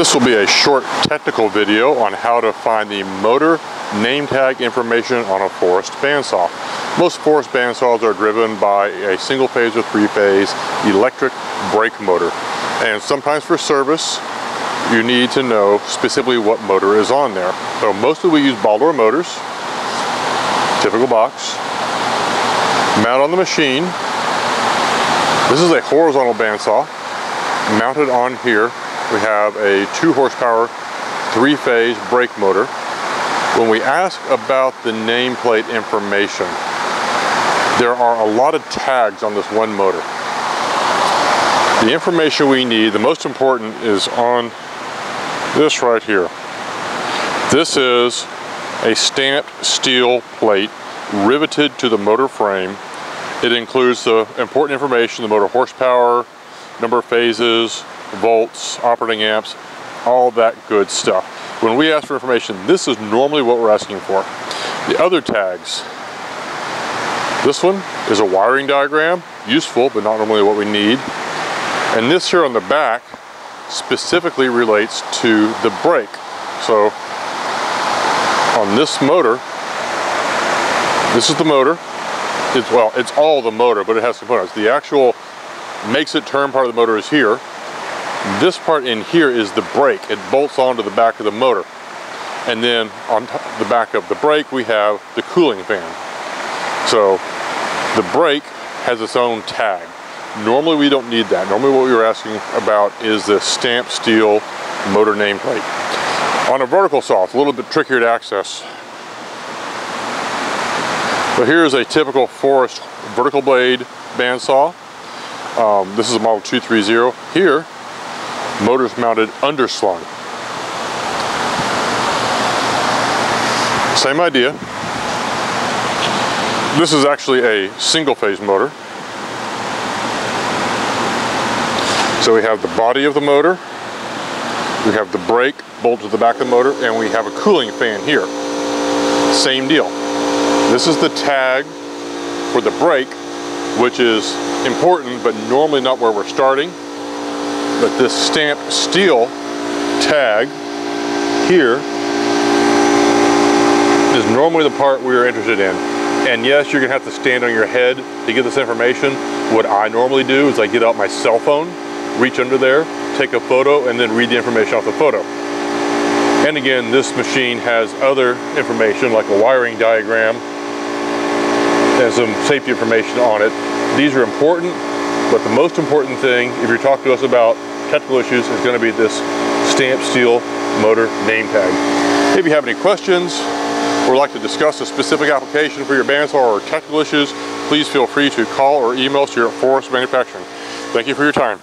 This will be a short technical video on how to find the motor name tag information on a forest bandsaw. Most forest bandsaws are driven by a single phase or three-phase electric brake motor. And sometimes for service, you need to know specifically what motor is on there. So mostly we use Baldor motors, typical box, mount on the machine. This is a horizontal bandsaw. Mounted on here, we have a 2 horsepower, 3-phase brake motor. When we ask about the nameplate information, there are a lot of tags on this one motor. The information we need, the most important, is on this right here. This is a stamped steel plate riveted to the motor frame. It includes the important information, the motor horsepower, number of phases, volts, operating amps, all that good stuff. When we ask for information, this is normally what we're asking for. The other tags, this one is a wiring diagram, useful but not normally what we need. And this here on the back specifically relates to the brake. So on this motor, this is the motor. It's all the motor, but it has components. The actual makes it turn part of the motor is here. This part in here is the brake. It bolts onto the back of the motor. And then on the back of the brake, we have the cooling fan. So the brake has its own tag. Normally we don't need that. Normally what we were asking about is the stamped steel motor nameplate. On a vertical saw, it's a little bit trickier to access. So here's a typical forest vertical blade bandsaw. This is a model 230. Here, motor's mounted underslung. Same idea. This is actually a single phase motor. So we have the body of the motor, we have the brake bolted to the back of the motor, and we have a cooling fan here. Same deal. This is the tag for the brake, which is important, but normally not where we're starting. But this stamped steel tag here is normally the part we're interested in. And yes, you're gonna have to stand on your head to get this information. What I normally do is I get out my cell phone, reach under there, take a photo, and then read the information off the photo. And again, this machine has other information like a wiring diagram and some safety information on it. These are important, but the most important thing, if you're talking to us about technical issues, is going to be this stamped steel motor name tag. If you have any questions or would like to discuss a specific application for your bandsaw or technical issues, please feel free to call or email us here at Forest Manufacturing. Thank you for your time.